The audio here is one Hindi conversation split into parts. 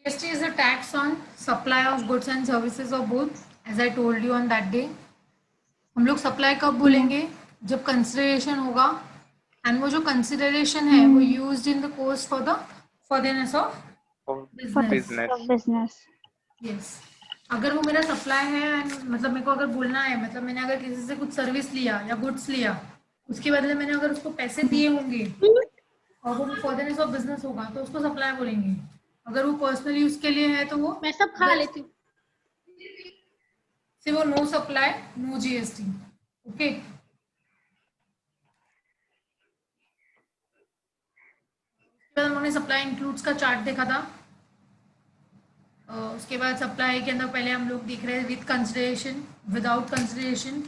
GST is a tax on supply of goods and services or both, as I told you on that day. हम लोग सप्लाई कब बोलेंगे? जब कंसिडरेशन होगा, एंड वो जो कंसिडरेशन है वो used in the course for the furtherness of business. business. business. Yes, अगर वो मेरा सप्लाई है and मतलब मेरे को अगर बोलना है, मतलब मैंने अगर किसी से कुछ सर्विस लिया या गुड्स लिया, उसके बदले मैंने अगर उसको पैसे दिए होंगे और वो फर्दरनेस ऑफ बिजनेस होगा तो उसको सप्लाई बोलेंगे। अगर वो पर्सनल यूज के लिए है तो वो मैं सब खा लेती हूँ। से वो no supply no GST. Okay, हम लोगों ने सप्लाई इंक्लूड्स का चार्ट देखा था। उसके बाद सप्लाई के अंदर पहले हम लोग देख रहे हैं with consideration, without consideration.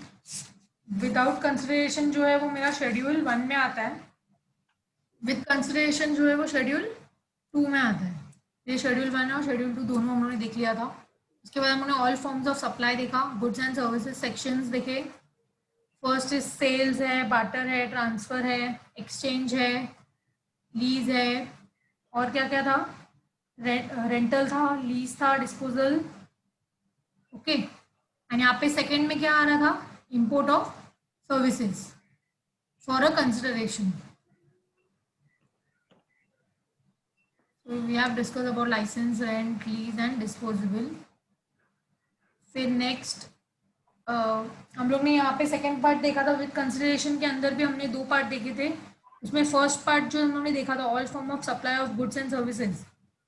Without consideration जो है वो मेरा शेड्यूल 1 में आता है, विद कंसिडरेशन जो है वो शेड्यूल 2 में आता है। ये शेड्यूल 1 और शेड्यूल 2 दोनों हम लोगों ने देख लिया था। उसके बाद हमने ऑल फॉर्म्स ऑफ सप्लाई देखा, गुड्स एंड सर्विसेज सेक्शंस देखे। फर्स्ट इज सेल्स है, बार्टर है, ट्रांसफर है, एक्सचेंज है, लीज है, और क्या क्या था? रेंटल था, लीज था, डिस्पोजल। ओके, एंड यहाँ पे सेकंड में क्या आ रहा था? Import of services for a consideration. So we have discussed about license, rent, lease and disposable. फिर नेक्स्ट हम लोग ने यहाँ पे सेकंड पार्ट देखा था। विद कंसिडरेशन के अंदर भी हमने 2 पार्ट देखे थे। उसमें फर्स्ट पार्ट जो हम लोग ने देखा था all form of supply of goods and services,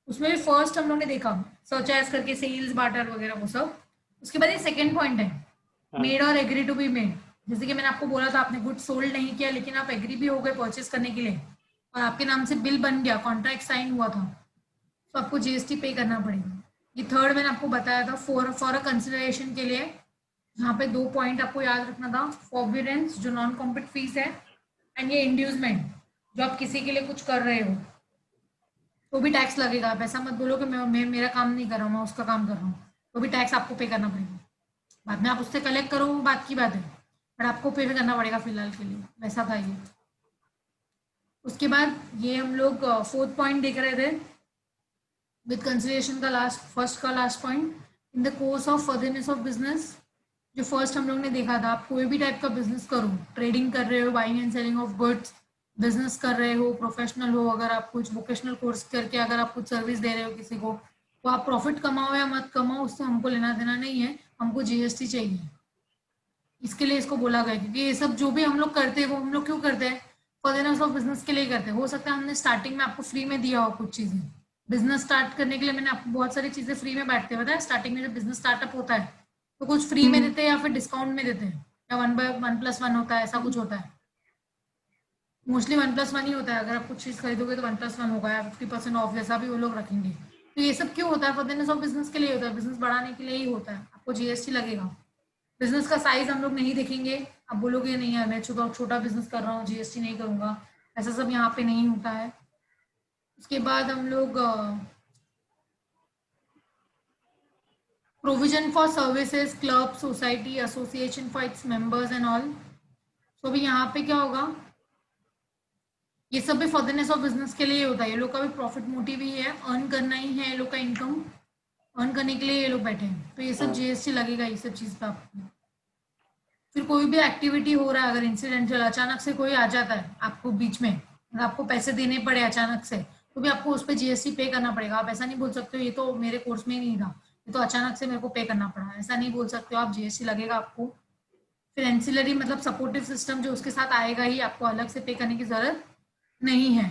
उसमें भी फर्स्ट हम लोग ने देखा सरचार्ज करके सेल्स, बार्टर वगैरह वो सब। उसके बाद ये सेकंड पॉइंट है मेड और एग्री टू बी मेड। जैसे कि मैंने आपको बोला था, आपने गुड्स सोल्ड नहीं किया लेकिन आप एग्री भी हो गए परचेस करने के लिए और आपके नाम से बिल बन गया, कॉन्ट्रैक्ट साइन हुआ था, तो आपको जीएसटी पे करना पड़ेगा। ये थर्ड मैंने आपको बताया था फॉर अ कंसिडरेशन के लिए। यहाँ पे 2 पॉइंट आपको याद रखना था, फॉरबिडेंस जो नॉन कॉम्पिट फीस है, एंड ये इंड्यूसमेंट जो आप किसी के लिए कुछ कर रहे हो तो भी टैक्स लगेगा। आप ऐसा मत बोलो कि मैं मेरा काम नहीं कर रहा हूँ, मैं उसका काम कर रहा हूँ, तो भी टैक्स आपको पे करना पड़ेगा। बाद में आप उससे कलेक्ट करो वो बात की बात है, पर आपको पे करना पड़ेगा फिलहाल के लिए। वैसा था ये। उसके बाद ये हम लोग फोर्थ पॉइंट देख रहे थे विद कंसिडरेशन का लास्ट, फर्स्ट का last point, in the course of furtherness of business. जो फर्स्ट हम लोग ने देखा था, आप कोई भी टाइप का बिजनेस करो, ट्रेडिंग कर रहे हो, buying and selling of goods, business कर रहे हो, प्रोफेशनल हो, अगर आप कुछ वोकेशनल कोर्स करके अगर आप कुछ सर्विस दे रहे हो किसी को, तो आप प्रॉफिट कमाओ या मत कमाओ उससे हमको लेना देना नहीं है, हमको जीएसटी चाहिए। इसके लिए इसको बोला गया, क्योंकि ये सब जो भी हम लोग करते हैं वो हम लोग क्यों करते हैं? फर्दरनेस ऑफ बिजनेस के लिए करते हैं। हो सकता है हमने स्टार्टिंग में आपको फ्री में दिया हो कुछ चीजें, बिजनेस स्टार्ट करने के लिए मैंने आपको बहुत सारी चीजें फ्री में बांटते हैं, बताया स्टार्टिंग में जब बिजनेस स्टार्टअप होता है तो कुछ फ्री में देते हैं या फिर डिस्काउंट में देते हैं, या 1/1+1 होता है, ऐसा कुछ होता है। मोस्टली 1+1 ही होता है। अगर आप कुछ चीज खरीदोगे तो 1+1 होगा या 50% ऑफ, जैसा भी वो लोग रखेंगे। तो ये सब क्यों होता है? फर्दरनेस ऑफ बिजनेस के लिए होता है, बिजनेस बढ़ाने के लिए ही होता है। आपको जीएसटी लगेगा। बिजनेस का साइज हम लोग नहीं देखेंगे, आप बोलोगे नहीं है मैं छोटा छोटा बिजनेस कर रहा हूँ जीएसटी नहीं करूंगा, ऐसा सब यहाँ पे नहीं होता है। उसके बाद हम लोग provision for services, club, society, association for its members and all. तो भी यहाँ पे क्या होगा? ये सब भी फर्दरनेस ऑफ बिजनेस के लिए होता है। ये लोग का भी प्रॉफिट मोटिव ही है, अर्न करना ही है, ये लोग का इनकम अर्न करने के लिए ये लोग बैठे हैं, तो ये सब जीएसटी लगेगा ये सब चीज पे आपको। फिर कोई भी एक्टिविटी हो रहा है, अगर इंसिडेंटल अचानक से कोई आ जाता है आपको बीच में, अगर आपको पैसे देने पड़े अचानक से, तो भी आपको उस पर जीएसटी पे करना पड़ेगा। आप ऐसा नहीं बोल सकते हो ये तो मेरे कोर्स में ही नहीं था, ये तो अचानक से मेरे को पे करना पड़ा, ऐसा नहीं बोल सकते हो आप। जीएसटी लगेगा आपको। फिर एंसिलरी मतलब सपोर्टिव सिस्टम जो उसके साथ आएगा ही, आपको अलग से पे करने की जरूरत नहीं है।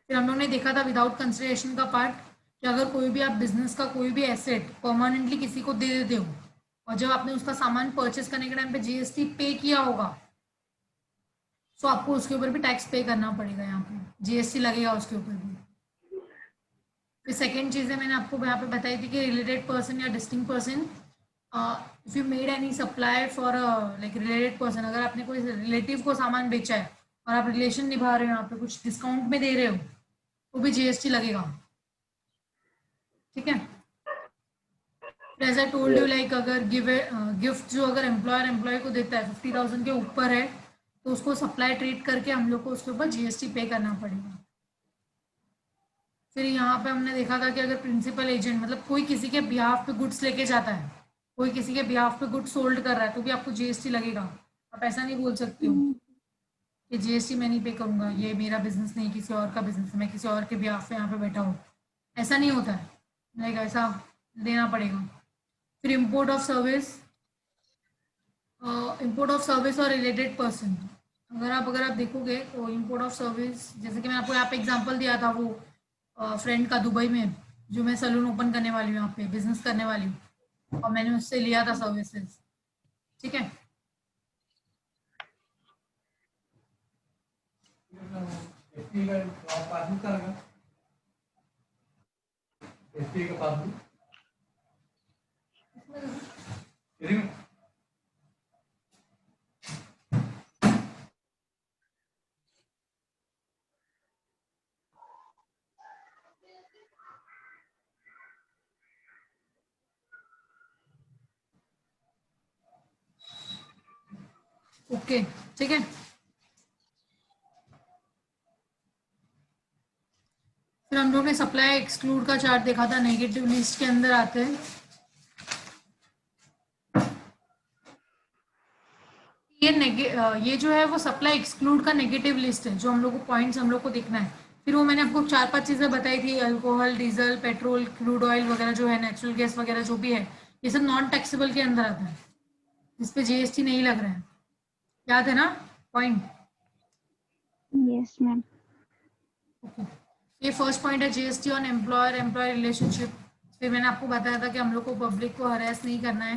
फिर हम लोग ने देखा था विदाउट कंसिडरेशन का पार्ट, कि अगर कोई भी आप बिजनेस का कोई भी एसेट परमानेंटली किसी को दे देते हो और जब आपने उसका सामान परचेस करने के टाइम पे जीएसटी पे किया होगा, तो आपको उसके ऊपर भी टैक्स पे करना पड़ेगा, यहाँ पे जीएसटी लगेगा उसके ऊपर भी। फिर सेकेंड चीजें मैंने आपको यहाँ पे बताई थी कि रिलेटेड पर्सन या distinct person, if you made any supply for like related person, अगर आपने कोई रिलेटिव को सामान बेचा है और आप रिलेशन निभा रहे हो, यहाँ पे कुछ डिस्काउंट में दे रहे हो, तो भी जीएसटी लगेगा। ठीक है। As I told you, like अगर गिफ्ट जो अगर एम्प्लॉयर एम्प्लॉय को देता है 50,000 के ऊपर है, तो उसको सप्लाई ट्रीट करके हम लोग को उसके ऊपर जीएसटी पे करना पड़ेगा। फिर यहाँ पे हमने देखा था कि अगर प्रिंसिपल एजेंट मतलब कोई किसी के बिहाफ पे गुड्स लेके जाता है, कोई किसी के बिहाफ पे गुड्स सोल्ड कर रहा है, तो भी आपको जीएसटी लगेगा। आप ऐसा नहीं बोल सकते हो हम्म, कि जीएसटी मैं नहीं पे करूंगा, ये मेरा बिजनेस नहीं किसी और का बिजनेस है, मैं किसी और के बिहाफ पे यहाँ पे बैठा हूँ। ऐसा नहीं होता है, लाइक ऐसा देना पड़ेगा। फिर इंपोर्ट ऑफ सर्विस और रिलेटेड पर्सन, अगर आप देखोगे तो इंपोर्ट ऑफ सर्विस, जैसे कि मैंने आपको यहाँ पे एग्जांपल दिया था वो फ्रेंड का दुबई में, जो मैं सलून ओपन करने वाली हूँ, यहाँ पे बिजनेस करने वाली हूँ, और मैंने उससे लिया था सर्विसेज। ठीक है। ओके। ठीक है। फिर हम लोग ने सप्लाई एक्सक्लूड का चार्ट देखा था, नेगेटिव लिस्ट के अंदर आते हैं। ये जो है वो सप्लाई एक्सक्लूड का नेगेटिव लिस्ट है, जो हम लोग को पॉइंट्स हम लोग को देखना है। फिर वो मैंने आपको 4-5 चीज़ें बताई थी, alcohol, diesel, petrol, crude oil वगैरह जो है, नेचुरल गैस वगैरह जो भी है, ये सब नॉन टैक्सेबल के अंदर आता है, जिसपे जीएसटी नहीं लग रहा है। याद है ना पॉइंट? Yes ma'am. ओके। ये फर्स्ट पॉइंट है, GST on employer employee relationship. फिर मैंने आपको बताया था कि हम लोग को पब्लिक को हरेस नहीं करना है,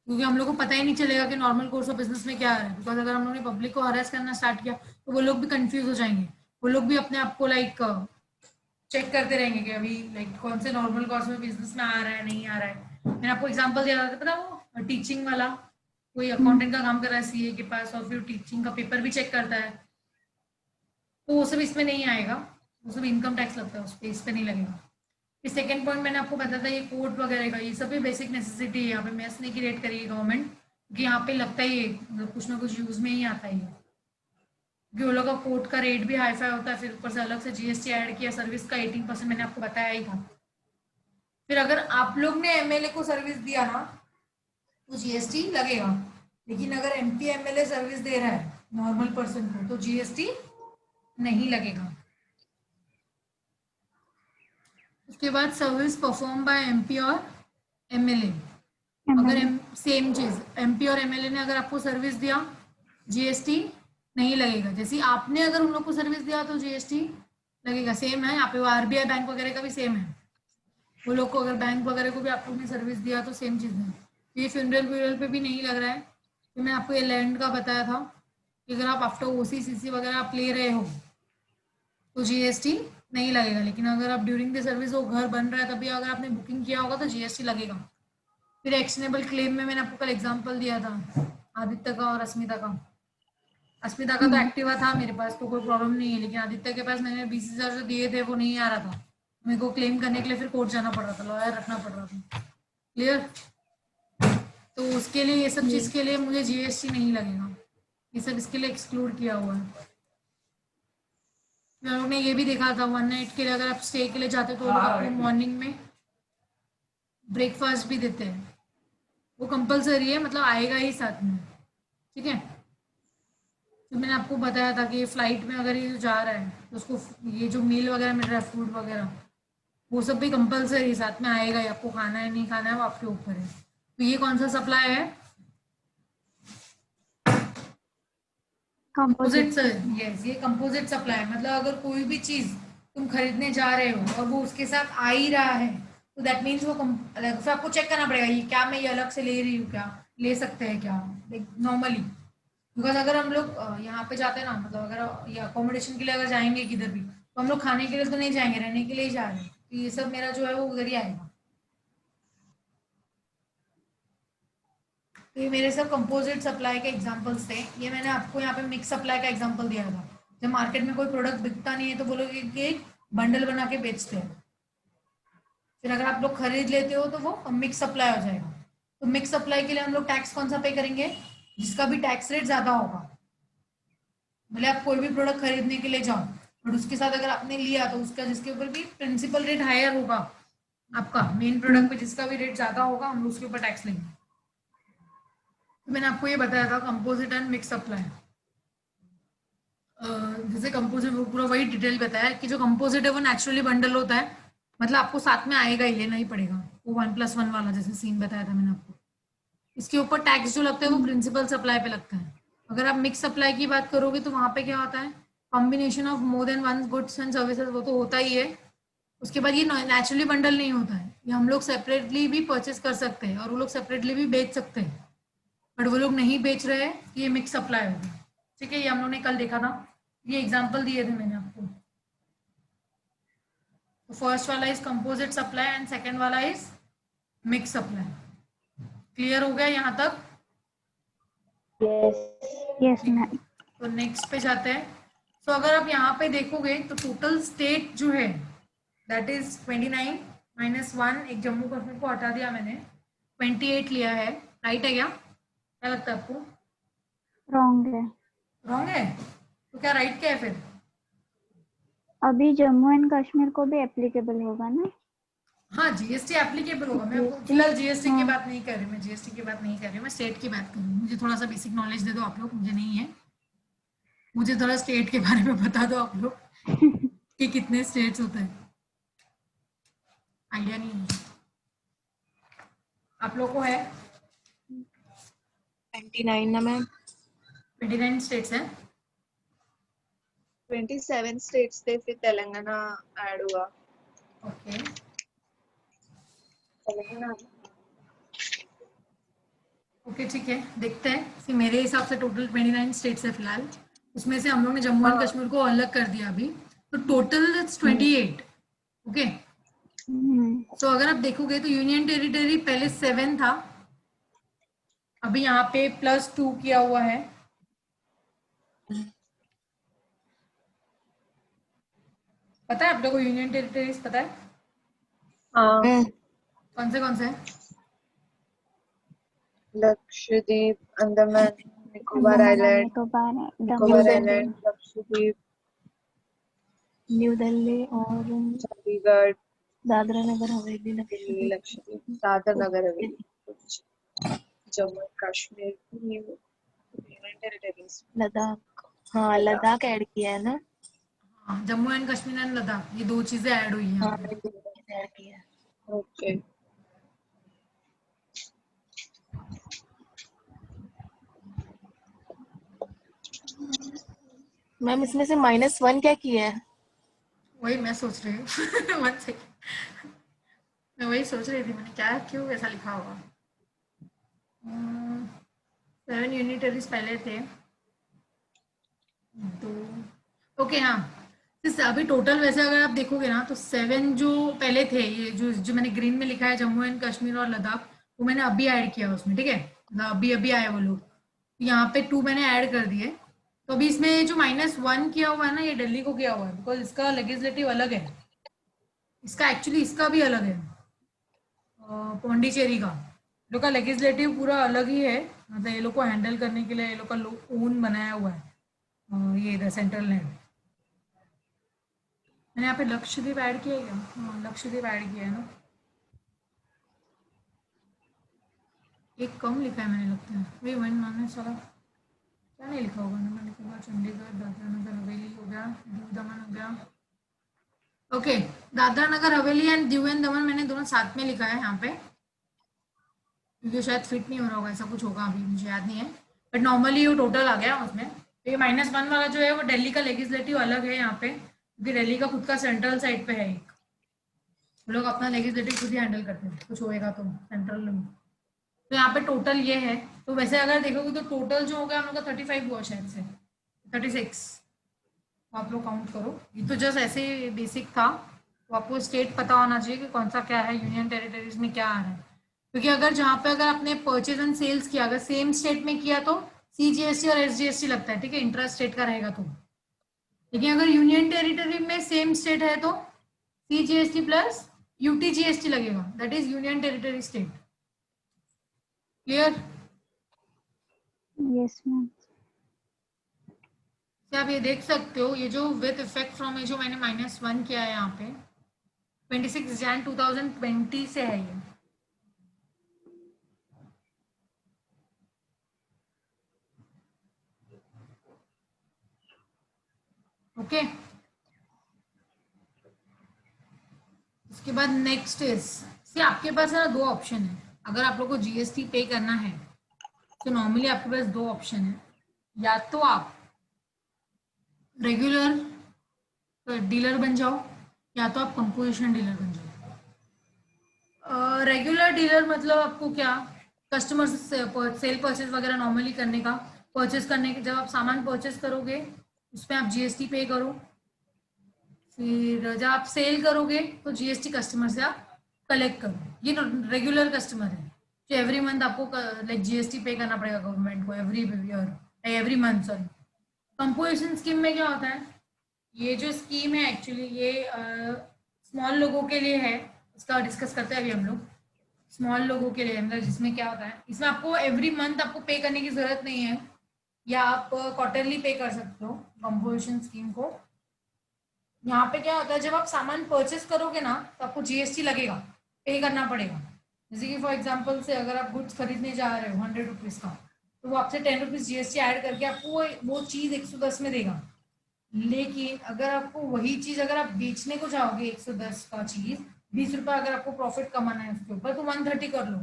क्योंकि हम लोग को पता ही नहीं चलेगा कि नॉर्मल कोर्स ऑफ बिजनेस में क्या है। बिकॉज अगर हम लोग ने पब्लिक को हरेस करना स्टार्ट किया तो वो लोग भी कंफ्यूज हो जाएंगे। वो लोग भी अपने आप को लाइक चेक करते रहेंगे कि अभी लाइक कौन से नॉर्मल कोर्स में बिजनेस में आ रहा है, नहीं आ रहा है। मैंने आपको एग्जांपल दिया था, पता वो टीचिंग वाला, कोई अकाउंटेंट का काम कर रहा है सीए के पास, और फिर टीचिंग का पेपर भी चेक करता है, तो वो सब इसमें नहीं आएगा। वो सब इनकम टैक्स लगता है उस पर, इस पे नहीं लगेगा। फिर सेकंड पॉइंट मैंने आपको बताया था, ये कोर्ट वगैरह का, ये सब भी बेसिक नेसेसिटी है, यहाँ पे मैस नहीं क्रिएट करिए गवर्नमेंट, क्योंकि यहाँ पे लगता ही है, मतलब कुछ ना कुछ यूज में ही आता ही है, क्योंकि वो लोग का कोर्ट का रेट भी हाई फाई होता है, फिर ऊपर से अलग से जीएसटी ऐड किया, सर्विस का 18% मैंने आपको बताया ही था। फिर अगर आप लोग ने एमएलए को सर्विस दिया ना, तो जीएसटी लगेगा, लेकिन अगर एमपी एमएलए सर्विस दे रहा है नॉर्मल पर्सन को, तो जीएसटी नहीं लगेगा। उसके बाद सर्विस परफॉर्म बाय एमपी और एमएलए, अगर एमएलए। सेम चीज एमपी और एमएलए ने अगर आपको सर्विस दिया, जीएसटी नहीं लगेगा। जैसे आपने अगर उन लोग को सर्विस दिया तो जीएसटी लगेगा। सेम है यहाँ पे, वो आरबीआई बैंक वगैरह का भी सेम है। वो लोग को अगर बैंक वगैरह को भी आप लोग ने सर्विस दिया तो सेम चीज़ है। ये फ्यूनरल व्यूरल पे भी नहीं लग रहा है। तो मैं आपको ये लैंड का बताया था कि अगर आप आफ्टर ओसीसीसी वगैरह आप ले रहे हो तो जीएसटी नहीं लगेगा, लेकिन अगर आप ड्यूरिंग द सर्विस वो घर बन रहा है तभी अगर आपने बुकिंग किया होगा तो जीएसटी लगेगा। फिर एक्शनेबल क्लेम में मैंने आपको कल एग्जांपल दिया था, आदित्य का और अस्मिता का। अस्मिता का तो हम्म, एक्टिवा था मेरे पास, तो कोई प्रॉब्लम नहीं है, लेकिन आदित्य के पास मैंने 20,000 जो दिए थे वो नहीं आ रहा था, मेरे को क्लेम करने के लिए फिर कोर्ट जाना पड़ रहा था, लॉयर रखना पड़ रहा था। क्लियर? तो उसके लिए ये सब चीज़ ये के लिए मुझे जीएसटी नहीं लगेगा, ये सब इसके लिए एक्सक्लूड किया हुआ है। हम लोग ने ये भी देखा था, 1 नाइट के लिए अगर आप स्टे के लिए जाते हो तो वो लोग आपको मॉर्निंग में ब्रेकफास्ट भी देते हैं, वो कंपलसरी है, मतलब आएगा ही साथ में। ठीक है। तो मैंने आपको बताया था कि फ्लाइट में अगर ये जो जा रहा है तो उसको ये जो मील वगैरह मिल रहा है, फूड वगैरह, वो सब भी कंपलसरी साथ में आएगा ही। आपको खाना है नहीं खाना है वो आपके ऊपर है। तो ये कौन सा सप्लाई है? Composite composite sir, supply. Yes, ये कंपोजिट सप्लाई, मतलब अगर कोई भी चीज तुम खरीदने जा रहे हो और वो उसके साथ आ ही रहा है, तो दैट मीन्स वो अलग से आपको चेक करना पड़ेगा, ये क्या मैं ये अलग से ले रही हूँ, क्या ले सकते हैं क्या, नॉर्मली। बिकॉज अगर हम लोग यहाँ पे जाते हैं ना, मतलब अगर ये अकोमोडेशन के लिए अगर जाएंगे किधर भी, तो हम लोग खाने के लिए तो नहीं जाएंगे, रहने के लिए ही जा रहे हैं, तो ये सब मेरा जो है वो उधर ही आएगा। तो ये मेरे सब कंपोजिट सप्लाई के एग्जांपल्स थे। ये मैंने आपको यहाँ पे मिक्स सप्लाई का एग्जांपल दिया था। जब मार्केट में कोई प्रोडक्ट बिकता नहीं है तो बोलोगे कि एक बंडल बना के बेचते हैं, फिर अगर आप लोग खरीद लेते हो तो वो मिक्स सप्लाई हो जाएगा। तो मिक्स सप्लाई के लिए हम लोग टैक्स कौन सा पे करेंगे? जिसका भी टैक्स रेट ज्यादा होगा। भले आप कोई भी प्रोडक्ट खरीदने के लिए जाओ, बट उसके साथ अगर आपने लिया तो उसका जिसके ऊपर भी प्रिंसिपल रेट हायर होगा, आपका मेन प्रोडक्ट पे जिसका भी रेट ज्यादा होगा, हम उसके ऊपर टैक्स लेंगे। तो मैंने आपको ये बताया था कंपोजिट एंड मिक्स सप्लाई। जैसे कंपोजिट वो पूरा वही डिटेल बताया कि जो कंपोजिट है वो नेचुरली बंडल होता है, मतलब आपको साथ में आएगा ही, लेना ही पड़ेगा। वो 1+1 वाला जैसे सीन बताया था मैंने आपको। इसके ऊपर टैक्स जो लगता है वो प्रिंसिपल सप्लाई पे लगता है। अगर आप मिक्स सप्लाई की बात करोगे तो वहां पे क्या होता है, combination of more than one goods and services, वो तो होता ही है। उसके बाद ये नेचुरली बंडल नहीं होता है, ये हम लोग सेपरेटली भी परचेस कर सकते हैं और वो लोग सेपरेटली भी बेच सकते हैं, बट वो लोग नहीं बेच रहे हैं, ये मिक्स सप्लाई होगा। ठीक है, ये हम लोग ने कल देखा था, ये एग्जाम्पल दिए थे मैंने आपको। तो फर्स्ट वाला is composite supply and second वाला इज मिक्स सप्लाई। क्लियर हो गया यहाँ तक? Yes. Yes, ठीक है, ma'am. तो नेक्स्ट पे जाते हैं। तो अगर आप यहाँ पे देखोगे तो टोटल स्टेट जो है दैट इज 29 -1, एक जम्मू कश्मीर को हटा दिया मैंने, 28 लिया है। राइट है क्या लगता है आपको? Wrong है। रॉन्ग है? तो क्या राइट क्या है फिर? अभी जम्मू एंड कश्मीर को भी एप्लीकेबल होगा ना? हाँ, जीएसटी एप्लीकेबल होगा। मैं आपको GST? फिलहाल जीएसटी की हाँ। बात नहीं कर रही, मैं जीएसटी की बात नहीं कर रही, मैं स्टेट की बात कर रही हूँ। मुझे थोड़ा सा बेसिक नॉलेज दे दो आप लोग, मुझे नहीं है। मुझे थोड़ा स्टेट के बारे में बता दो आप लोग कि कितने स्टेट्स होते हैं, आइडिया नहीं है मुझे। आप लोग को है? 29 ना मैम। 29 स्टेट्स है। 27 स्टेट्स थे, फिर तेलंगाना ऐड हुआ। ओके, तेलंगाना ओके ठीक है, देखते हैं। फिर मेरे हिसाब से टोटल 29 स्टेट्स है फिलहाल, उसमें से हम लोग ने जम्मू एंड हाँ। कश्मीर को अलग कर दिया अभी, तो टोटल इट्स 28। ओके, सो अगर आप देखोगे तो यूनियन टेरिटरी पहले 7 था, अभी यहाँ पे +2 किया हुआ है। पता है आप लोगों को यूनियन टेरिटरीज पता है हाँ, कौन से? लक्षद्वीप, अंडमान निकोबार अंडमान आइलैंड, निकोबार, निकोबार दमन, आइलैंड, लक्षद्वीप, न्यू दिल्ली और Chandigarh, Dadra Nagar Haveli Delhi, Lakshadweep. Lakshadweep, Dadar Nagar Haveli, Jammu and Kashmir, new union territories. Ladakh, हाँ लद्दाख ऐड किया है ना। हाँ, जम्मू एंड कश्मीर एंड लद्दाख, ये 2 चीजें ऐड हुई हैं हाँ यहाँ पे। ऐड किया है। ओके, मैम इसमें से -1 क्या किया है? वही मैं सोच रही हूँ वन सेकेंड, मैं वही सोच रही थी, मैंने क्या क्यों ऐसा लिखा होगा। 7 यूनिटरीज पहले थे, 2। ओके हाँ, अभी टोटल वैसे अगर आप देखोगे ना तो 7 जो पहले थे, ये जो मैंने ग्रीन में लिखा है जम्मू एंड कश्मीर और लद्दाख, वो मैंने अभी ऐड किया उसमें। ठीक है, मतलब अभी अभी आए वो लोग, यहाँ पे 2 मैंने ऐड कर दिए। तो अभी इसमें जो -1 किया हुआ है ना, ये दिल्ली को किया हुआ है, बिकॉज इसका लेजिस्लेटिव अलग है, इसका एक्चुअली इसका भी अलग है, पौंडीचेरी का लोग का लेजिस्लेटिव पूरा अलग ही है। मतलब ये लोग को हैंडल करने के लिए ये लोग का ओन बनाया हुआ है, ये इधर सेंट्रल ने। मैंने यहाँ पे लक्षद्वीप ऐड किया है क्या? हाँ, लक्षद्वीप ऐड किया है ना। एक कम लिखा है मैंने, लगता है वही वन माने सारा, क्या नहीं लिखा होगा। अंडमान निकोबार, चंडीगढ़, दादरा नगर हवेली हो गया, दीव दमन हो गया। Okay, Dadra Nagar Haveli and Diu and दमन मैंने दोनों साथ में लिखा है यहाँ पे, क्योंकि शायद फिट नहीं हो रहा होगा, ऐसा कुछ होगा, अभी मुझे याद नहीं है। बट नॉर्मली वो टोटल आ गया उसमें। तो ये -1 वाला जो है वो दिल्ली का लेजिस्लेटिव अलग है यहाँ पे, क्योंकि दिल्ली का खुद का सेंट्रल साइड पे है एक, वो लोग अपना लेजिस्लेटिव खुद ही हैंडल करते हैं, कुछ होएगा तो सेंट्रल में। तो यहाँ पे टोटल ये है। तो वैसे अगर देखोगे तो टोटल जो होगा हम लोग का 35 हुआ शायद से, 36। आप लोग काउंट करो, ये तो जस्ट ऐसे बेसिक था, तो आपको स्टेट पता होना चाहिए कि कौन सा क्या है, यूनियन टेरिटरीज में क्या आ रहा है। क्योंकि अगर जहाँ पे अगर आपने परचेज एंड सेल्स किया, अगर सेम स्टेट में किया तो CGST और SGST लगता है, ठीक है, इंट्रा स्टेट का रहेगा तो। लेकिन अगर यूनियन टेरिटरी में सेम स्टेट है तो CGST प्लस UTGST लगेगा, that is union territory state. Clear? Yes, ma'am. आप ये देख सकते हो, ये जो विथ इफेक्ट फ्रॉम ये जो मैंने -1 किया है यहाँ पे 26 जैन 2020 से है ये। ओके, उसके बाद नेक्स्ट इज सी आपके पास है ना 2 ऑप्शन है। अगर आप लोग को जीएसटी पे करना है तो नॉर्मली आपके पास 2 ऑप्शन है। या तो आप रेगुलर डीलर बन जाओ या तो आप कंपोजिशन डीलर बन जाओ। रेगुलर डीलर मतलब आपको क्या, कस्टमर से सेल परचेज वगैरह नॉर्मली करने का, परचेज करने के जब आप सामान परचेज करोगे उसमें आप जीएसटी पे करो, फिर जब आप सेल करोगे तो जीएसटी कस्टमर से आप कलेक्ट करो। ये रेगुलर कस्टमर है जो एवरी मंथ आपको लाइक जीएसटी पे करना पड़ेगा गवर्नमेंट को every year every month sorry. Composition scheme में क्या होता है, ये जो स्कीम है एक्चुअली ये स्मॉल लोगों के लिए है। इसका डिस्कस करते हैं अभी हम लोग। स्मॉल लोगों के लिए मतलब जिसमें क्या होता है, इसमें आपको एवरी मंथ आपको पे करने की जरूरत नहीं है, या आप क्वार्टरली पे कर सकते हो कंपोजिशन स्कीम को। यहाँ पे क्या होता है, जब आप सामान परचेस करोगे ना तो आपको जीएसटी लगेगा, पे करना पड़ेगा। जैसे कि फॉर एग्जांपल से अगर आप गुड्स खरीदने जा रहे हो 100 रुपीज़ का, तो वो आपसे 10 रुपीज़ जीएसटी ऐड करके आपको वो चीज़ 110 में देगा। लेकिन अगर आपको वही चीज़ अगर आप बेचने को जाओगे 110 का चीज़ 20 रुपये अगर आपको प्रॉफिट कमाना है उसके ऊपर तो 130 कर लो।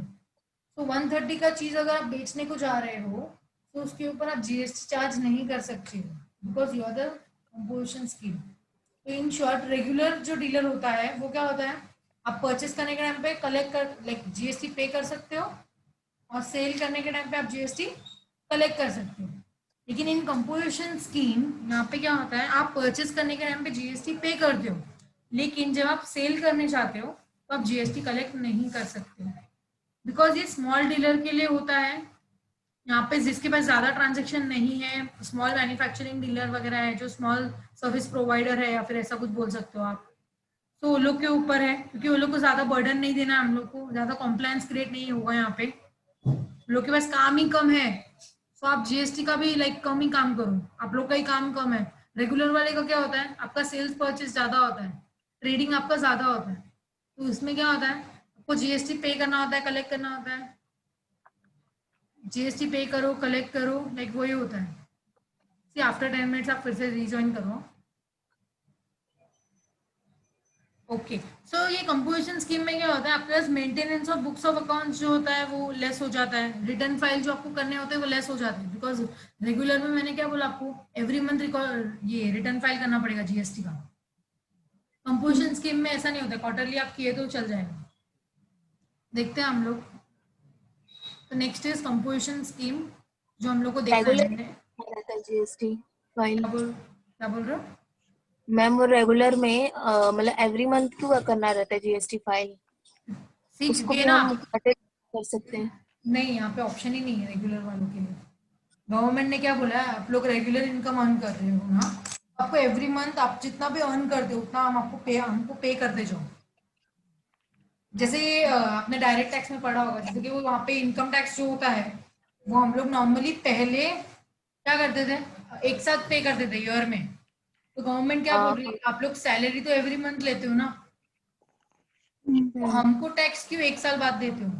तो 130 का चीज़ अगर आप बेचने को जा रहे हो तो उसके ऊपर आप जीएसटी चार्ज नहीं कर सकते हो because you are the composition scheme. तो इन शॉर्ट रेगुलर जो डीलर होता है वो क्या होता है, आप परचेस करने के टाइम पे कलेक्ट कर लाइक जीएसटी पे कर सकते हो और सेल करने के टाइम पे आप जीएसटी कलेक्ट कर सकते हो। लेकिन इन कंपोजिशन स्कीम यहाँ पे क्या होता है, आप परचेस करने के टाइम पे जीएसटी पे करते हो, लेकिन जब आप सेल करने जाते हो तो आप जीएसटी कलेक्ट नहीं कर सकते बिकॉज ये स्मॉल डीलर के लिए होता है। यहाँ पे जिसके पास ज्यादा ट्रांजेक्शन नहीं है, स्मॉल मैन्युफैक्चरिंग डीलर वगैरह है, जो स्मॉल सर्विस प्रोवाइडर है या फिर ऐसा कुछ बोल सकते हो आप, तो वो लोग के ऊपर है क्योंकि वो लोग को ज्यादा बर्डन नहीं देना है, हम लोग को ज्यादा कॉम्प्लायंस क्रिएट नहीं होगा यहाँ पे, लोग के पास काम ही कम है। तो आप जीएसटी का भी लाइक कम ही काम करो, आप लोग का ही काम कम है। रेगुलर वाले का क्या होता है, आपका सेल्स परचेज ज्यादा होता है, ट्रेडिंग आपका ज्यादा होता है, तो इसमें क्या होता है आपको जीएसटी पे करना होता है, कलेक्ट करना होता है। जीएसटी पे करो कलेक्ट करो लाइक वही होता है। सी आफ्टर 10 मिनट्स आप फिर से रिज्वाइन करो। ओके, सो ये कंपोजिशन स्कीम में क्या होता है, आपके पास maintenance of books of accounts जो होता है वो लेस हो जाता है, रिटर्न फाइल जो आपको करने होते हैं वो लेस हो जाते हैं बिकॉज रेगुलर में मैंने क्या बोला आपको एवरी मंथ रिकॉर्ड ये रिटर्न फाइल करना पड़ेगा जीएसटी का। कंपोजिशन स्कीम में ऐसा नहीं होता, क्वार्टरली आप किए तो चल जाएगा। देखते हैं हम लोग। तो नेक्स्ट इज कंपोजिशन स्कीम जो हम लोग को देखना है। रेगुलर मैंने रहता है जीएसटी फाइल। क्या बोल रहे हो? मैम वो रेगुलर में मतलब एवरी मंथ क्यों करना रहता है जीएसटी फाइल? सी उसको क्योंकि है भी ना, हम कर सकते हैं। नहीं यहाँ पे ऑप्शन ही नहीं है रेगुलर वालों के लिए। गवर्नमेंट ने क्या बोला है, आप लोग रेगुलर इनकम अर्न कर रहे हो ना, आपको एवरी मंथ आप जितना भी अर्न करते हो उतना हम आपको हमको पे करते जाओ। जैसे आपने डायरेक्ट टैक्स में पढ़ा होगा, जैसे कि वो वहाँ पे इनकम टैक्स जो होता है वो हम लोग नॉर्मली पहले क्या करते थे, एक साथ पे करते थे ईयर में। तो गवर्नमेंट क्या बोल रही है, आप लोग सैलरी तो एवरी मंथ लेते हो ना, तो हमको टैक्स क्यों एक साल बाद देते हो,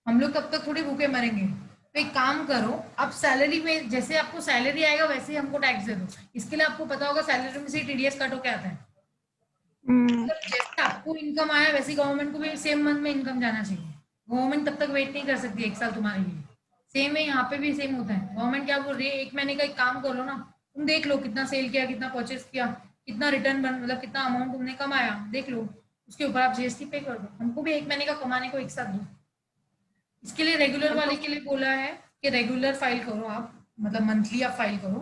हम लोग तब तक थोड़ी भूखे मरेंगे। तो एक काम करो, आप सैलरी में जैसे आपको सैलरी आएगा वैसे ही हमको टैक्स दे दो। इसके लिए आपको पता होगा सैलरी में से टीडीएस कट होके आता है। मतलब जैसे आपको इनकम आया वैसे गवर्नमेंट को भी सेम मंथ में इनकम जाना चाहिए। गवर्नमेंट तब तक वेट नहीं कर सकती एक साल तुम्हारे लिए। सेम है यहाँ पे भी सेम होता है। गवर्नमेंट क्या बोल रही है, एक महीने का एक काम करो ना, तुम देख लो कितना सेल किया, कितना परचेस किया, कितना रिटर्न बन मतलब कितना अमाउंट तुमने कमाया, देख लो, उसके ऊपर आप जीएसटी पे कर दो। हमको भी एक महीने का कमाने को एक साथ दो। इसके लिए रेगुलर वाले के लिए बोला है कि रेगुलर फाइल करो आप, मतलब मंथली आप फाइल करो।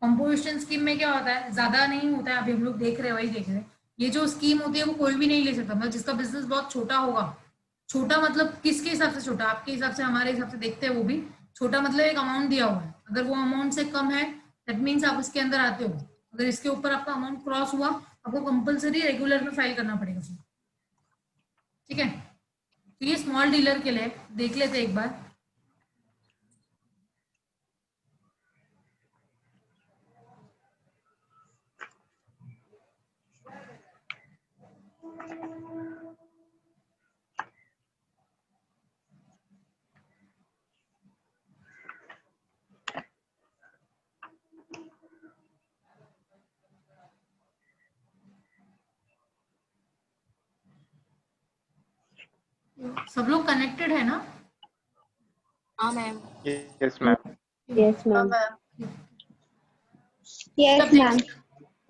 कंपोजिशन स्कीम में क्या होता है, ज्यादा नहीं होता है, अभी हम लोग देख रहे हैं वही देख रहे हैं। ये जो स्कीम होती है वो कोई भी नहीं ले सकता, मतलब जिसका बिजनेस बहुत छोटा होगा, छोटा मतलब किसके हिसाब से छोटा, आपके हिसाब से हमारे हिसाब से देखते हैं वो भी छोटा, मतलब एक अमाउंट दिया हुआ है, अगर वो अमाउंट से कम है दैट मीन्स आप इसके अंदर आते हो। अगर इसके ऊपर आपका अमाउंट क्रॉस हुआ आपको कंपलसरी रेगुलर में फाइल करना पड़ेगा। ठीक है, तो ये स्मॉल डीलर के लिए देख लेते हैं एक बार। सब लोग कनेक्टेड है ना? हाँ ma'am. Yes, ma'am. Yes, ma'am. Yes ma'am.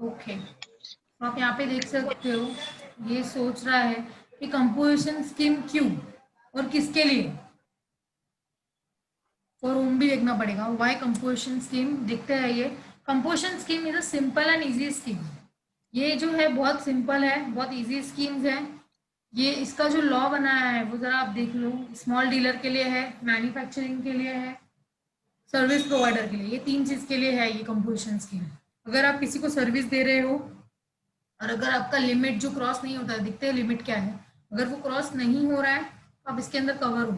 Okay, तो आप यहाँ पे देख सकते हो, ये सोच रहा है कि कंपोजिशन स्कीम क्यों और किसके लिए, और ओम भी देखना पड़ेगा। वाई कंपोजिशन स्कीम देखते हैं। ये composition scheme is a simple and easy scheme. ये जो है बहुत सिंपल है, बहुत इजी स्कीम्स है। ये इसका जो लॉ बनाया है वो जरा आप देख लो। स्मॉल डीलर के लिए है, मैन्युफैक्चरिंग के लिए है, सर्विस प्रोवाइडर के लिए, ये 3 चीज के लिए है ये कंपोजिशन स्कीम। अगर आप किसी को सर्विस दे रहे हो और अगर आपका लिमिट जो क्रॉस नहीं होता है, दिखते हैं लिमिट क्या है, अगर वो क्रॉस नहीं हो रहा है तो आप इसके अंदर कवर हो।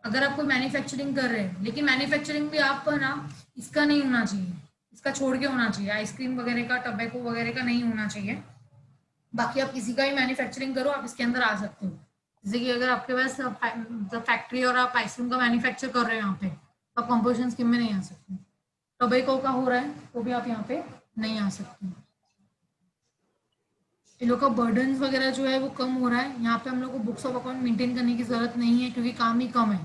अगर आप कोई मैन्युफैक्चरिंग कर रहे हैं, लेकिन मैन्युफैक्चरिंग भी आप ना इसका नहीं होना चाहिए, इसका छोड़ के होना चाहिए, आइसक्रीम वगैरह का, टबैको वगैरह का नहीं होना चाहिए। बाकी आप किसी का भी मैन्युफैक्चरिंग करो, आप इसके अंदर आ सकते हो। जैसे कि अगर आपके पास फैक्ट्री और आप आइसक्रीम का मैन्युफैक्चर कर रहे हो यहाँ पे, तो आप कंपोजिशन स्कीम में नहीं आ सकते। टबैको का हो रहा है तो भी आप यहाँ पे नहीं आ सकते। इन लोग का बर्डन वगैरह जो है वो कम हो रहा है। यहाँ पे हम लोग को बुक्स ऑफ अकाउंट मेंटेन करने की जरूरत नहीं है, क्योंकि काम ही कम है,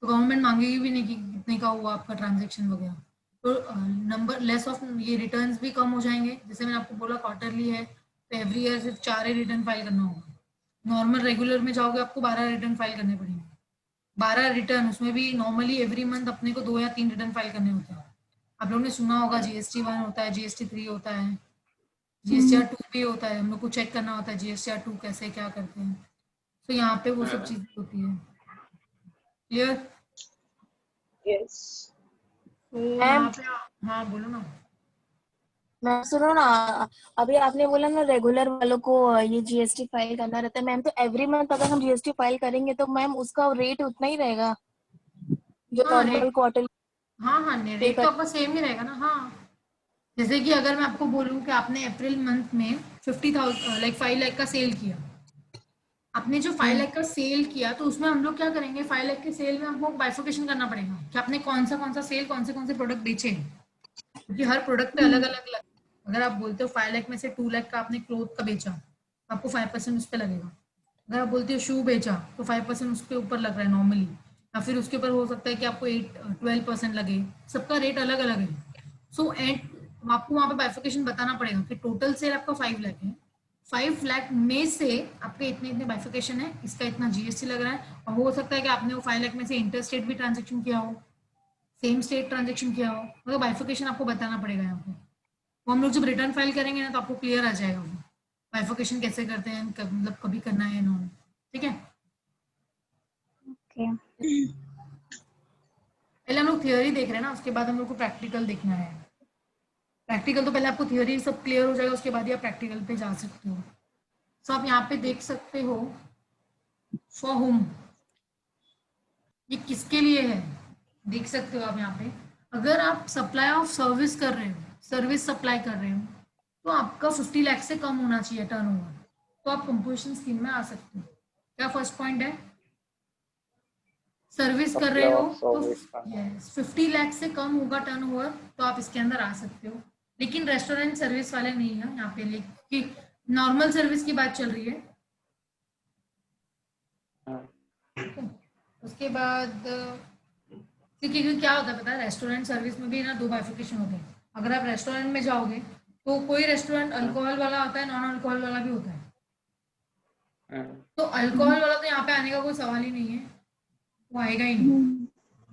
तो गवर्नमेंट मांगेगी भी नहीं कि कितने का हुआ आपका ट्रांजेक्शन वगैरह। तो नंबर लेस ऑफ ये रिटर्न्स भी कम हो जाएंगे। जैसे मैंने आपको बोला क्वार्टरली है तो एवरी ईयर सिर्फ 4 ही रिटर्न फाइल करना होगा। नॉर्मल रेगुलर में जाओगे आपको 12 रिटर्न फाइल करने पड़ेंगे। 12 रिटर्न, उसमें भी नॉर्मली एवरी मंथ अपने को 2 या 3 रिटर्न फाइल करने होते हैं। आप लोगों ने सुना होगा GST 1 होता है, GST 3 होता है, GSTR 2 भी होता है। हम लोग को चेक करना होता है GSTR 2 कैसे क्या करते हैं। तो यहाँ पे वो सब चीजें होती है। क्लियर? यस। तो यहाँ पे हाँ बोलो ना। मैम सुनो ना, अभी आपने बोला ना रेगुलर वालों को ये GST फाइल करना रहता है मैम, तो एवरी मंथ अगर हम GST फाइल करेंगे तो मैम उसका रेट उतना ही रहेगा जो हाँ नॉर्मल रेट, क्वार्टर हाँ हाँ पे रेट तो कर। आपका सेम ही रहेगा ना। हाँ, जैसे कि अगर मैं आपको बोलूँ कि आपने अप्रैल मंथ में 50,000 लाइक 5 लाख का सेल किया, आपने जो 5 लाख का सेल किया, तो उसमें हम लोग क्या करेंगे, 5 लाख के सेल में हमको बाइफिकेशन करना पड़ेगा कि आपने कौन सा सेल, कौन से प्रोडक्ट बेचे, क्योंकि हर प्रोडक्ट पे अलग अलग लग। अगर आप बोलते हो 5 लाख में से 2 लाख का आपने क्लोथ का बेचा, तो आपको 5% उस पर लगेगा। अगर आप बोलते हो शू बेचा तो 5% उसके ऊपर लग रहा है नॉर्मली, या फिर उसके ऊपर हो सकता है कि आपको 12% लगे। सबका रेट अलग अलग है। सो एंड आपको वहाँ पे बाइफिकेशन बताना पड़ेगा कि टोटल सेल आपका 5 लाख है, 5 लाख में से आपके इतने इतने बाइफिकेशन है, इसका इतना GST लग रहा है। और हो सकता है कि आपने वो 5 लाख में से इंटर स्टेट भी ट्रांजेक्शन किया हो, सेम स्टेट ट्रांजेक्शन किया हो, मतलब बाइफिकेशन आपको बताना पड़ेगा यहाँ पे। वो हम लोग जब रिटर्न फाइल करेंगे ना तो आपको क्लियर आ जाएगा वो बाइफिकेशन कैसे करते हैं, मतलब कभी करना है नॉन। ठीक है, ओके। पहले हम लोग थियोरी देख रहे हैं ना, उसके बाद हम लोग को प्रैक्टिकल देखना है। प्रैक्टिकल तो पहले आपको थियोरी सब क्लियर हो जाएगा, उसके बाद ही आप प्रैक्टिकल पे जा सकते हो। सो आप यहाँ पे देख सकते हो फॉर होम, ये किसके लिए है देख सकते हो आप यहाँ पे। अगर आप सप्लाई ऑफ सर्विस कर रहे हो, सर्विस सप्लाई कर रहे हो, तो आपका 50 लाख से कम होना चाहिए टर्नओवर, तो आप कंपोजिशन स्कीम में आ सकते हो। क्या फर्स्ट पॉइंट है? सर्विस कर रहे Supply हो of तो service का। 50 लाख से कम होगा टर्नओवर, तो आप इसके अंदर आ सकते हो। लेकिन रेस्टोरेंट सर्विस वाले नहीं है यहाँ पे, लेकिन नॉर्मल सर्विस की बात चल रही है। उसके बाद क्योंकि क्या होता है पता है, रेस्टोरेंट सर्विस में भी ना 2 बाइफिकेशन होते हैं। अगर आप रेस्टोरेंट में जाओगे तो कोई रेस्टोरेंट अल्कोहल वाला होता है, नॉन अल्कोहल वाला भी होता है। तो अल्कोहल वाला तो यहाँ पे आने का कोई सवाल ही नहीं है, वो आएगा ही नहीं।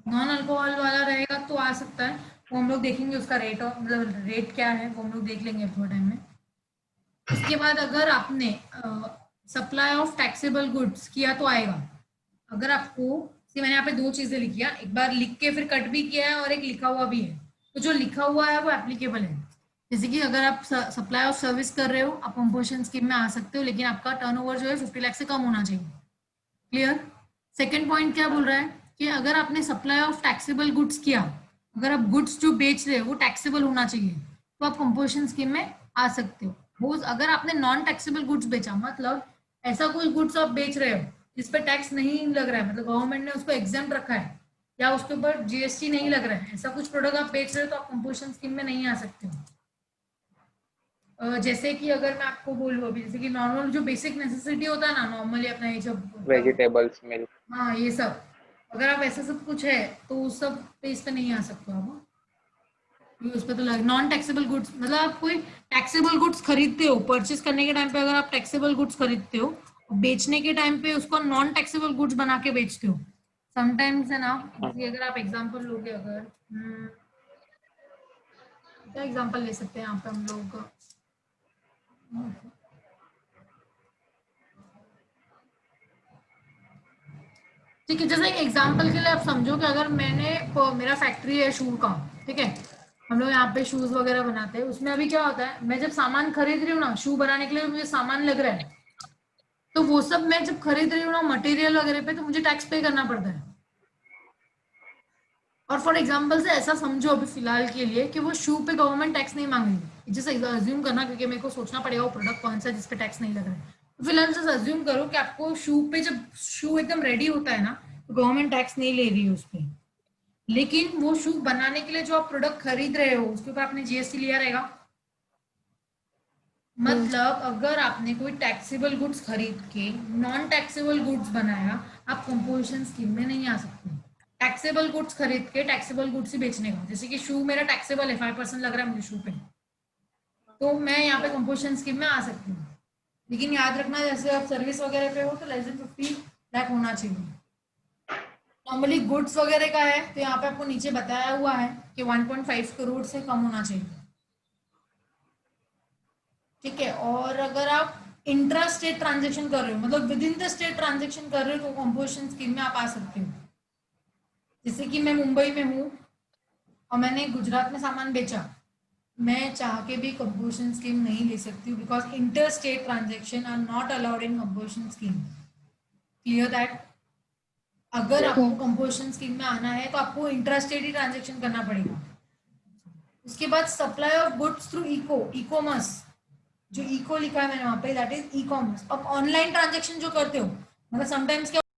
नॉन अल्कोहल वाला रहेगा तो आ सकता है, वो हम लोग देखेंगे उसका रेट, और मतलब रेट क्या है वो हम लोग देख लेंगे थोड़ा टाइम में। उसके बाद अगर आपने सप्लाई ऑफ टैक्सेबल गुड्स किया तो आएगा। अगर आपको मैंने यहाँ पे 2 चीजें लिखी है, एक बार लिख के फिर कट भी किया है और एक लिखा हुआ भी है। तो जो लिखा हुआ है वो एप्लीकेबल है। जैसे कि अगर आप सप्लाई ऑफ सर्विस कर रहे हो, आप कंपोजिशन स्कीम में आ सकते हो, लेकिन आपका टर्नओवर जो है 50 लाख से कम होना चाहिए। क्लियर? सेकेंड पॉइंट क्या बोल रहा है कि अगर आपने सप्लाई ऑफ टैक्सेबल गुड्स किया, अगर आप गुड्स जो बेच रहे हो वो टैक्सेबल होना चाहिए, तो आप कंपोजिशन स्कीम में आ सकते हो। वो अगर आपने नॉन टैक्सेबल गुड्स बेचा, मतलब ऐसा कोई गुड्स आप बेच रहे हो जिस पे टैक्स नहीं लग रहा है, मतलब गवर्नमेंट ने उसको एग्जाम रखा है, या उसके ऊपर GST नहीं लग रहा है, ऐसा कुछ प्रोडक्ट आप बेच रहे हो, तो आप कंपोजिशन स्कीम में नहीं आ सकते हो। जैसे कि अगर मैं आपको बोलूँ अभी, जैसे कि नॉर्मल जो बेसिक नेसेसिटी होता है ना नॉर्मली अपना, ये जब वेजिटेबल्स, मिल्क। हाँ ये सब, अगर आप ऐसा सब कुछ है तो उस सब पे इस पे नहीं आ सकते हो आप। उस पे तो नॉन टैक्सेबल गुड्स, मतलब आप कोई टैक्सेबल गुड्स खरीदते हो, परचेस करने के टाइम पे अगर आप टैक्सेबल गुड्स खरीदते हो, बेचने के टाइम पे उसको नॉन टैक्सेबल गुड्स बना के बेचते हो समटाइम्स है ना। जैसे अगर आप एग्जांपल लोगे, अगर क्या एग्जांपल ले सकते हैं यहाँ पे हम लोग, ठीक है, जैसे एक एग्जांपल के लिए आप समझो कि अगर मेरा फैक्ट्री है शू का, ठीक है, हम लोग यहाँ पे शूज वगैरह बनाते हैं, उसमें अभी क्या होता है, मैं जब सामान खरीद रही हूँ ना शू बनाने के लिए, मुझे सामान लग रहा है, तो वो सब मैं जब खरीद रही हूँ ना मटेरियल वगैरह पे, तो मुझे टैक्स पे करना पड़ता है। और फॉर एग्जांपल से ऐसा समझो अभी फिलहाल के लिए कि वो शू पे गवर्नमेंट टैक्स नहीं मांग रही, जैसे अज्यूम करना, क्योंकि मेरे को सोचना पड़ेगा वो प्रोडक्ट कौन सा है जिसपे टैक्स नहीं लग रहा है। तो फिलहाल से अज्यूम करो कि आपको शू पे, जब शू एकदम रेडी होता है ना, तो गवर्नमेंट टैक्स नहीं ले रही है उस पर, लेकिन वो शू बनाने के लिए जो आप प्रोडक्ट खरीद रहे हो उसके ऊपर आपने जीएसटी लिया रहेगा। मतलब अगर आपने कोई टैक्सेबल गुड्स खरीद के नॉन टैक्सेबल गुड्स बनाया, आप कंपोजिशन स्कीम में नहीं आ सकते। टैक्सेबल गुड्स खरीद के टैक्सेबल गुड्स ही बेचने का, जैसे कि शू मेरा टैक्सेबल है, 5% लग रहा है मुझे शू पे, तो मैं यहाँ पे कंपोजिशन स्कीम में आ सकती हूँ। लेकिन याद रखना, जैसे आप सर्विस वगैरह पे हो तो लेस देन 50 लाख होना चाहिए। नॉर्मली गुड्स वगैरह का है तो यहाँ पे आपको नीचे बताया हुआ है कि 1.5 करोड़ से कम होना चाहिए, ठीक है। और अगर आप इंट्रा स्टेट ट्रांजेक्शन कर रहे हो, मतलब with in the state transaction कर रहे हो, तो कंपोजिशन स्कीम में आप आ सकते हो। जैसे कि मैं मुंबई में हूँ और मैंने गुजरात में सामान बेचा, मैं चाह के भी कंपोजिशन स्कीम नहीं ले सकती हूँ, because interstate transaction are not allowed in composition scheme. Clear that? अगर आपको कंपोजिशन स्कीम में आना है तो आपको इंट्रा स्टेट ही ट्रांजेक्शन करना पड़ेगा। उसके बाद supply of goods through e commerce, जो इको लिखा है मैंने वहां पे, दैट इज ई कॉमर्स। अब ऑनलाइन ट्रांजेक्शन जो करते हो, मतलब समटाइम्स क्या